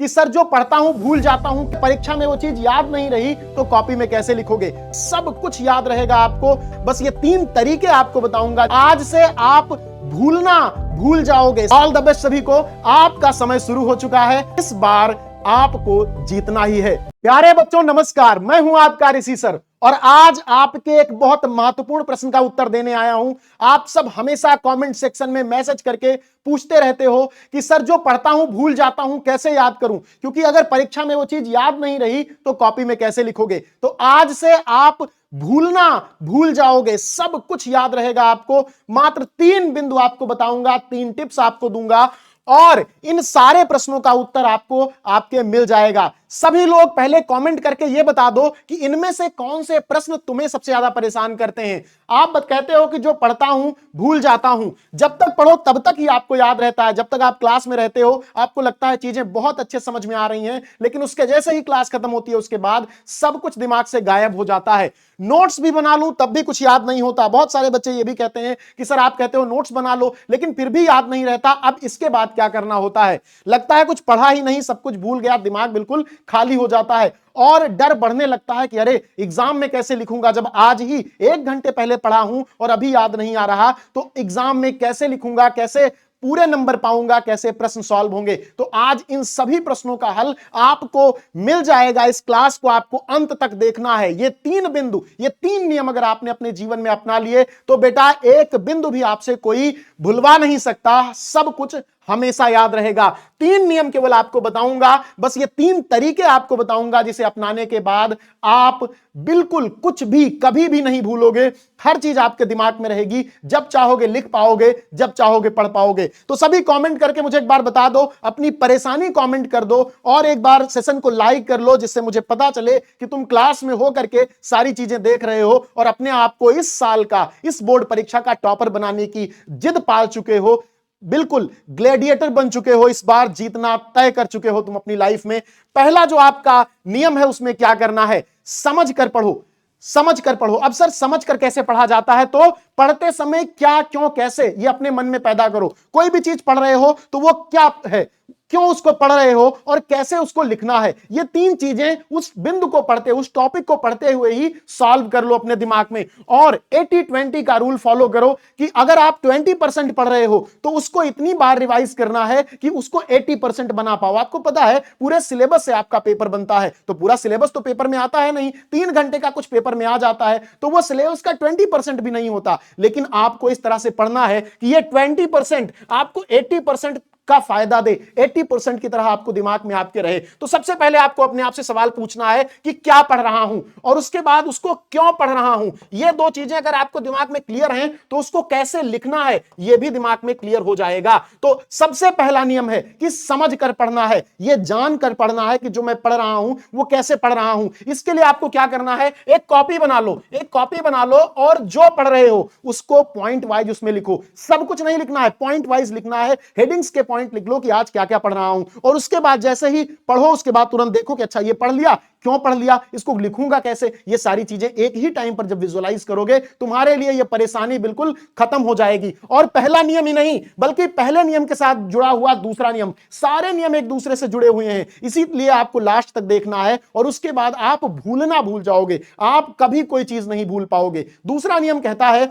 कि सर जो पढ़ता हूं भूल जाता हूं, परीक्षा में वो चीज याद नहीं रही तो कॉपी में कैसे लिखोगे? सब कुछ याद रहेगा आपको। बस ये 3 तरीके आपको बताऊंगा, आज से आप भूलना भूल जाओगे। ऑल द बेस्ट सभी को। आपका समय शुरू हो चुका है, इस बार आपको जीतना ही है। प्यारे बच्चों नमस्कार, मैं हूं आपका ऋषि सर और आज आपके एक बहुत महत्वपूर्ण प्रश्न का उत्तर देने आया हूं। आप सब हमेशा कमेंट सेक्शन में मैसेज करके पूछते रहते हो कि सर जो पढ़ता हूं भूल जाता हूं, कैसे याद करूं? क्योंकि अगर परीक्षा में वो चीज याद नहीं रही तो कॉपी में कैसे लिखोगे? तो आज से आप भूलना भूल जाओगे, सब कुछ याद रहेगा आपको। मात्र 3 बिंदु आपको बताऊंगा, 3 टिप्स आपको दूंगा और इन सारे प्रश्नों का उत्तर आपको आपके मिल जाएगा। सभी लोग पहले कमेंट करके यह बता दो कि इनमें से कौन से प्रश्न तुम्हें सबसे ज्यादा परेशान करते हैं। आप कहते हो कि जो पढ़ता हूं भूल जाता हूं। जब तक पढ़ो तब तक ही आपको याद रहता है। जब तक आप क्लास में रहते हो आपको लगता है चीजें बहुत अच्छे समझ में आ रही हैं, लेकिन उसके जैसे ही क्लास खत्म होती है उसके बाद सब कुछ दिमाग से गायब हो जाता है। नोट्स भी बना लूं तब भी कुछ याद नहीं होता। बहुत सारे बच्चे ये भी कहते हैं कि सर आप कहते हो नोट्स बना लो लेकिन फिर भी याद नहीं रहता। अब इसके बाद क्या करना होता है? लगता है कुछ पढ़ा ही नहीं, सब कुछ भूल गया, दिमाग बिल्कुल खाली हो जाता है और डर बढ़ने लगता है कि अरे एग्जाम में कैसे लिखूंगा, जब आज ही 1 घंटे पहले पढ़ा हूं और अभी याद नहीं आ रहा तो एग्जाम में कैसे लिखूंगा, कैसे पूरे नंबर पाऊंगा, कैसे प्रश्न सॉल्व होंगे? तो आज इन सभी प्रश्नों का हल आपको मिल जाएगा। इस क्लास को आपको अंत तक देखना है। ये 3 बिंदु, ये 3 नियम अगर आपने अपने जीवन में अपना लिए तो बेटा एक बिंदु भी आपसे कोई भुलवा नहीं सकता, सब कुछ हमेशा याद रहेगा। 3 नियम केवल आपको बताऊंगा, बस ये 3 तरीके आपको बताऊंगा जिसे अपनाने के बाद आप बिल्कुल कुछ भी कभी भी नहीं भूलोगे। हर चीज आपके दिमाग में रहेगी, जब चाहोगे लिख पाओगे, जब चाहोगे पढ़ पाओगे। तो सभी कमेंट करके मुझे एक बार बता दो, अपनी परेशानी कमेंट कर दो और एक बार सेशन को लाइक कर लो जिससे मुझे पता चले कि तुम क्लास में हो करके सारी चीजें देख रहे हो और अपने आप को इस साल का, इस बोर्ड परीक्षा का टॉपर बनाने की जिद पाल चुके हो। बिल्कुल ग्लैडिएटर बन चुके हो, इस बार जीतना तय कर चुके हो तुम अपनी लाइफ में। पहला जो आपका नियम है उसमें क्या करना है? समझ कर पढ़ो, समझ कर पढ़ो। अब सर समझ कर कैसे पढ़ा जाता है? तो पढ़ते समय क्या, क्यों, कैसे, ये अपने मन में पैदा करो। कोई भी चीज पढ़ रहे हो तो वो क्या है, क्यों उसको पढ़ रहे हो और कैसे उसको लिखना है, ये 3 चीजें उस बिंदु को पढ़ते, उस टॉपिक को पढ़ते हुए ही सॉल्व कर लो अपने दिमाग में। और 80-20 का रूल फॉलो करो कि अगर आप 20% पढ़ रहे हो तो उसको इतनी बार रिवाइज करना है कि उसको 80% बना पाओ। आपको पता है पूरे सिलेबस से आपका पेपर बनता है, तो पूरा सिलेबस तो पेपर में आता है नहीं, 3 घंटे का कुछ पेपर में आ जाता है तो वो सिलेबस का 20% भी नहीं होता। लेकिन आपको इस तरह से पढ़ना है कि ये 20% आपको 80% का फायदा दे, 80% की तरह आपको दिमाग में आपके रहे। तो सबसे पहले आपको अपने आप से सवाल पूछना है कि क्या पढ़ रहा हूं और उसके बाद उसको क्यों पढ़ रहा हूं। ये 2 चीजें अगर आपको दिमाग में क्लियर हैं तो उसको कैसे लिखना है ये भी दिमाग में क्लियर हो जाएगा। तो सबसे पहला नियम है कि समझ कर पढ़ना है, ये जान कर पढ़ना है कि जो मैं पढ़ रहा हूं वो कैसे पढ़ रहा हूं। इसके लिए आपको क्या करना है? एक कॉपी बना लो, एक कॉपी बना लो और जो पढ़ रहे हो उसको पॉइंट वाइज उसमें लिखो। सब कुछ नहीं लिखना है, पॉइंट वाइज लिखना है। हेडिंग्स के पॉइंट लिख लो कि आज क्या क्या पढ़ रहा हूं और उसके बाद जैसे ही पढ़ो उसके बाद तुरंत देखो कि अच्छा ये पढ़ लिया, क्यों पढ़ लिया, इसको लिखूंगा कैसे। ये सारी चीजें एक ही टाइम पर जब विजुअलाइज करोगे तुम्हारे लिए ये परेशानी बिल्कुल खत्म हो जाएगी। और पहला नियम ही नहीं बल्कि पहले नियम के साथ जुड़ा हुआ दूसरा नियम, सारे नियम एक दूसरे से जुड़े हुए हैं, इसीलिए आपको लास्ट तक देखना है और उसके बाद आप भूलना भूल जाओगे, आप कभी कोई चीज नहीं भूल पाओगे। दूसरा नियम कहता है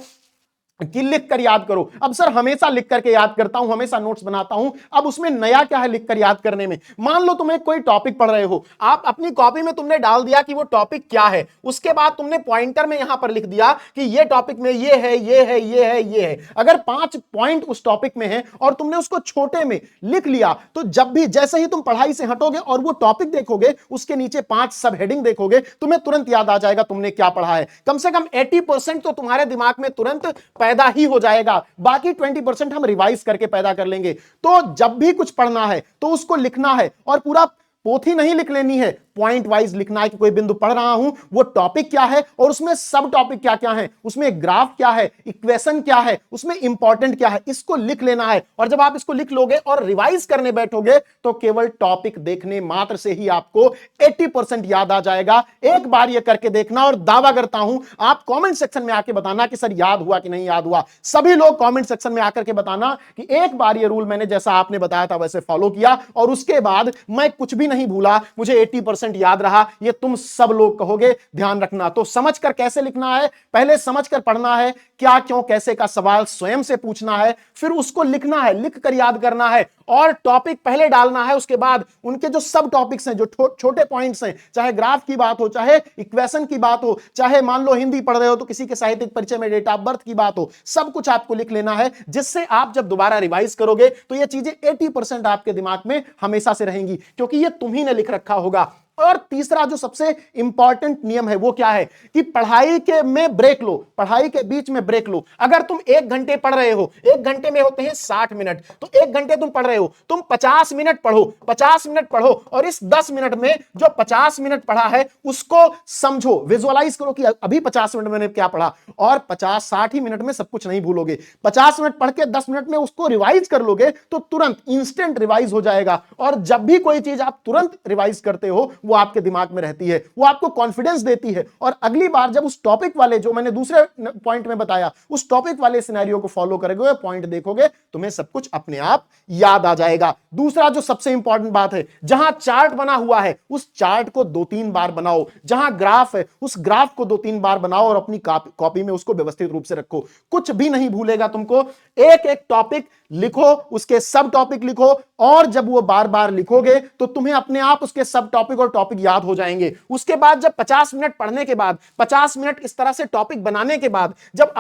कि लिख कर याद करो। अब सर हमेशा लिख करके याद करता हूं, हमेशा नोट्स बनाता हूं, अब उसमें नया क्या है लिख कर याद करने में? मान लो तुम एक कोई टॉपिक पढ़ रहे हो, आप अपनी कॉपी में तुमने डाल दिया कि वो टॉपिक क्या है, उसके बाद तुमने पॉइंटर में यहां पर लिख दिया कि ये टॉपिक में ये है, ये है, ये है, ये है। अगर 5 पॉइंट उस टॉपिक में है और तुमने उसको छोटे में लिख लिया तो जब भी जैसे ही तुम पढ़ाई से हटोगे और वो टॉपिक देखोगे उसके नीचे 5 सब हेडिंग देखोगे, तुम्हें तुरंत याद आ जाएगा तुमने क्या पढ़ा है। कम से कम 80% तो तुम्हारे दिमाग में तुरंत पैदा ही हो जाएगा, बाकी 20% हम रिवाइज करके पैदा कर लेंगे। तो जब भी कुछ पढ़ना है तो उसको लिखना है और पूरा पोथी नहीं लिख लेनी है, पॉइंट वाइज लिखना है कि कोई बिंदु पढ़ रहा हूं, वो टॉपिक क्या है और उसमें सब टॉपिक क्या क्या है, उसमें ग्राफ क्या है, इक्वेशन क्या है, उसमें इंपॉर्टेंट क्या है, इसको लिख लेना है। और जब आप इसको लिख लोगे और रिवाइज करने बैठोगे तो केवल टॉपिक देखने मात्र से ही आपको 80% याद आ जाएगा। एक बार ये करके देखना और दावा करता हूं आप कमेंट सेक्शन में आके बताना कि सर याद हुआ कि नहीं याद हुआ। सभी लोग कमेंट सेक्शन में आकर के बताना कि एक बार ये रूल मैंने जैसा आपने बताया था वैसे फॉलो किया और उसके बाद मैं कुछ भी नहीं भूला, मुझे 80% याद रहा। ये तुम सब लोग कहोगे, ध्यान रखना। तो समझकर कैसे लिखना है, पहले समझकर पढ़ना है, क्या क्यों कैसे का सवाल स्वयं से पूछना है, फिर उसको लिखना है, लिख कर याद करना है और टॉपिक पहले डालना है। उसके बाद उनके जो सब टॉपिक्स हैं, जो छोटे पॉइंट्स हैं, चाहे ग्राफ की बात हो, चाहे इक्वेशन की बात हो, चाहे मान लो हिंदी पढ़ रहे हो तो किसी के साहित्यिक परिचय में डेट ऑफ बर्थ की बात हो, सब कुछ आपको लिख लेना है, जिससे आप जब दोबारा रिवाइज करोगे तो ये चीजें 80% आपके दिमाग में हमेशा से रहेंगी, क्योंकि ये तुम्ही ने लिख रखा होगा। और तीसरा जो सबसे इंपॉर्टेंट नियम है वो क्या है कि पढ़ाई के में ब्रेक लो, पढ़ाई के बीच में ब्रेक लो। अगर तुम 1 घंटे पढ़ रहे हो, 1 घंटे में होते हैं 60 मिनट, तो 1 घंटे तुम पढ़ रहे हो, तुम 50 मिनट पढ़ो, 50 मिनट पढ़ो और इस 10 मिनट में जो 50 मिनट पढ़ा है उसको समझो, विजुअलाइज करो कि अभी 50 मिनट मैंने क्या पढ़ा। और 50-60 ही मिनट में सब कुछ नहीं भूलोगे। 50 मिनट पढ़ के 10 मिनट में उसको रिवाइज कर लोगे तो तुरंत इंस्टेंट रिवाइज हो जाएगा। और जब भी कोई चीज आप तुरंत रिवाइज करते हो वो आपके दिमाग में रहती है, वो आपको कॉन्फिडेंस देती है। और अगली बार जब उस टॉपिक वाले, जो मैंने दूसरे पॉइंट में बताया, उस टॉपिक वाले सिनेरियो को फॉलो करोगे, पॉइंट देखोगे, तुम्हें सब कुछ अपने आप याद आ जाएगा। दूसरा जो सबसे इंपॉर्टेंट बात है, जहां चार्ट बना हुआ है उस चार्ट को 2-3 बार बनाओ, जहां ग्राफ है उस ग्राफ को 2-3 बार बनाओ और अपनी कॉपी में उसको व्यवस्थित रूप से रखो। कुछ भी नहीं भूलेगा तुमको। एक एक टॉपिक लिखो, उसके सब टॉपिक लिखो और जब वो बार बार लिखोगे तो तुम्हें अपने आप उसके सब टॉपिक और टॉपिक याद हो जाएंगे। उसके बाद जब 50 मिनट पढ़ने के बाद, 50 मिनट इस तरह से टॉपिक बनाने के बाद, जब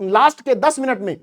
लास्ट के 10 मिनट में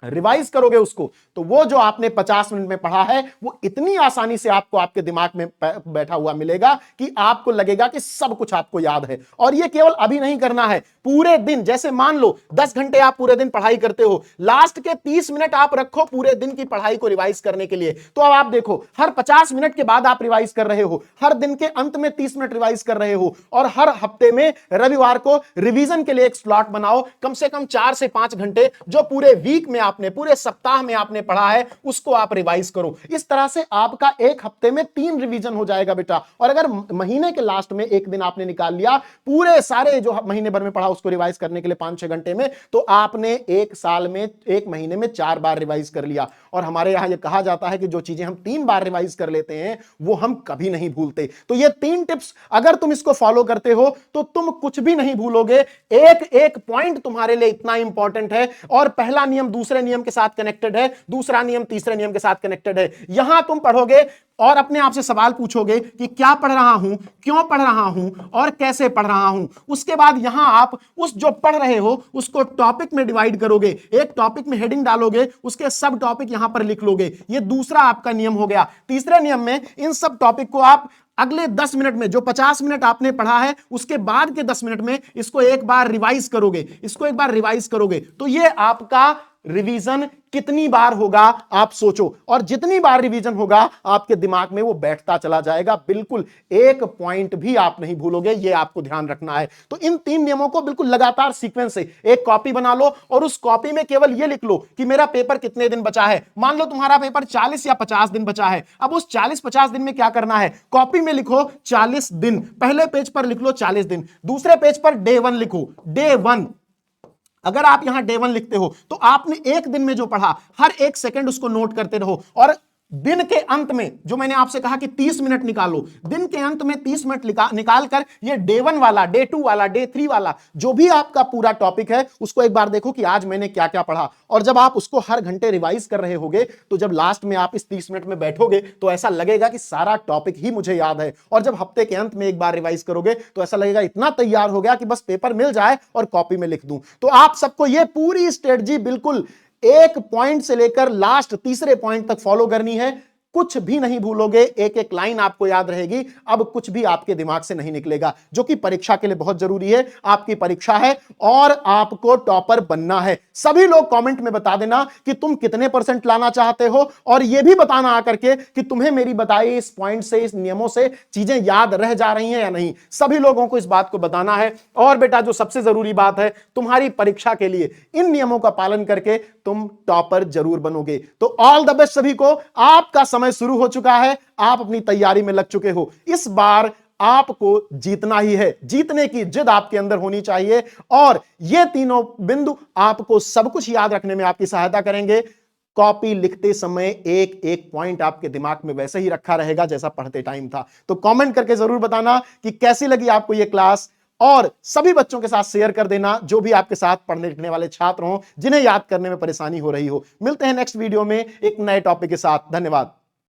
रिवाइज करोगे उसको, तो वो जो आपने 50 मिनट में पढ़ा है वो इतनी आसानी से आपको आपके दिमाग में बैठा हुआ मिलेगा कि आपको लगेगा कि सब कुछ आपको याद है। और ये केवल अभी नहीं करना है, पूरे दिन। जैसे मान लो 10 घंटे आप पूरे दिन पढ़ाई करते हो, लास्ट के 30 मिनट आप रखो पूरे दिन की पढ़ाई को रिवाइज करने के लिए। तो अब आप देखो, हर 50 मिनट के बाद आप रिवाइज कर रहे हो, हर दिन के अंत में 30 मिनट रिवाइज कर रहे हो और हर हफ्ते में रविवार को रिवीजन के लिए एक स्लॉट बनाओ, कम से कम 4 से 5 घंटे, जो पूरे वीक में आपने, पूरे सप्ताह में आपने पढ़ा है उसको आप रिवाइज करो। इस तरह से आपका एक हफ्ते में 3 रिवीजन हो जाएगा बेटा। और अगर महीने के लास्ट में एक दिन आपने निकाल लिया पूरे सारे जो महीने भर में पढ़ा उसको रिवाइज करने के लिए 5-6 घंटे में, तो आपने एक साल में, एक महीने में 4 बार रिवाइज कर लिया। और हमारे यहां यह कहा जाता है कि जो चीजें हम 3 बार रिवाइज कर लेते हैं वो हम कभी नहीं भूलते। तो ये 3 टिप्स अगर तुम इसको फॉलो करते हो तो तुम कुछ भी नहीं भूलोगे। एक एक पॉइंट तुम्हारे लिए इतना इंपॉर्टेंट है। और पहला नियम दूसरे नियम के साथ कनेक्टेड है, दूसरा नियम तीसरे नियम के साथ कनेक्टेड है। यहां तुम पढ़ोगे और अपने आप से सवाल पूछोगे कि क्या पढ़ रहा हूं, क्यों पढ़ रहा हूं और कैसे पढ़ रहा हूं। उसके बाद यहां आप उस जो पढ़ रहे हो उसको टॉपिक में डिवाइड करोगे, एक टॉपिक में हेडिंग डालोगे, उसके सब टॉपिक यहां पर लिख लोगे। ये दूसरा आपका नियम हो गया। तीसरे नियम में इन सब टॉपिक को आप अगले 10 मिनट में, जो 50 मिनट आपने पढ़ा है उसके बाद के 10 मिनट में इसको एक बार रिवाइज करोगे, इसको एक बार रिवाइज करोगे। तो ये आपका रिवीजन कितनी बार होगा आप सोचो, और जितनी बार रिवीजन होगा आपके दिमाग में वो बैठता चला जाएगा। बिल्कुल एक पॉइंट भी आप नहीं भूलोगे, ये आपको ध्यान रखना है। तो इन 3 नियमों को बिल्कुल लगातार सीक्वेंस से एक कॉपी बना लो और उस कॉपी में केवल ये लिख लो कि मेरा पेपर कितने दिन बचा है। मान लो तुम्हारा पेपर 40 या 50 दिन बचा है। अब उस 40-50 दिन में क्या करना है, कॉपी में लिखो 40 दिन, पहले पेज पर लिख लो 40 दिन, दूसरे पेज पर डे 1 लिखो, डे 1। अगर आप यहां डे 1 लिखते हो तो आपने एक दिन में जो पढ़ा हर एक सेकंड उसको नोट करते रहो। और दिन के अंत में जो मैंने आपसे कहा कि 30 मिनट निकालो, दिन के अंत में 30 मिनट निकाल कर ये डे 1 वाला, डे 2 वाला, डे 3 वाला जो भी आपका पूरा टॉपिक है उसको एक बार देखो कि आज मैंने क्या क्या पढ़ा। और जब आप उसको हर घंटे रिवाइज कर रहे होगे तो जब लास्ट में आप इस 30 मिनट में बैठोगे तो ऐसा लगेगा कि सारा टॉपिक ही मुझे याद है। और जब हफ्ते के अंत में एक बार रिवाइज करोगे तो ऐसा लगेगा इतना तैयार हो गया कि बस पेपर मिल जाए और कॉपी में लिख दूं। तो आप सबको ये पूरी स्ट्रेटजी बिल्कुल एक पॉइंट से लेकर लास्ट तीसरे पॉइंट तक फॉलो करनी है। कुछ भी नहीं भूलोगे, एक एक लाइन आपको याद रहेगी, अब कुछ भी आपके दिमाग से नहीं निकलेगा, जो कि परीक्षा के लिए बहुत जरूरी है। आपकी परीक्षा है और आपको टॉपर बनना है। सभी लोग कमेंट में बता देना कि तुम कितने % लाना चाहते हो, और यह भी बताना आकर के कि तुम्हें मेरी बताई इस पॉइंट से, इस नियमों से चीजें याद रह जा रही हैं या नहीं। सभी लोगों को इस बात को बताना है। और बेटा जो सबसे जरूरी बात है, तुम्हारी परीक्षा के लिए इन नियमों का पालन करके तुम टॉपर जरूर बनोगे। तो ऑल द बेस्ट सभी को। आपका समय शुरू हो चुका है, आप अपनी तैयारी में लग चुके हो। इस बार आपको जीतना ही है, जीतने की जिद आपके अंदर होनी चाहिए, और ये तीनों बिंदु आपको सब कुछ याद रखने में आपकी सहायता करेंगे। कॉपी लिखते समय एक एक पॉइंट आपके दिमाग में वैसे ही रखा रहेगा जैसा पढ़ते टाइम था। तो कमेंट करके जरूर बताना कि कैसी लगी आपको यह क्लास, और सभी बच्चों के साथ शेयर कर देना जो भी आपके साथ पढ़ने लिखने वाले छात्र हों, जिन्हें याद करने में परेशानी हो रही हो। मिलते हैं नेक्स्ट वीडियो में एक नए टॉपिक के साथ। धन्यवाद।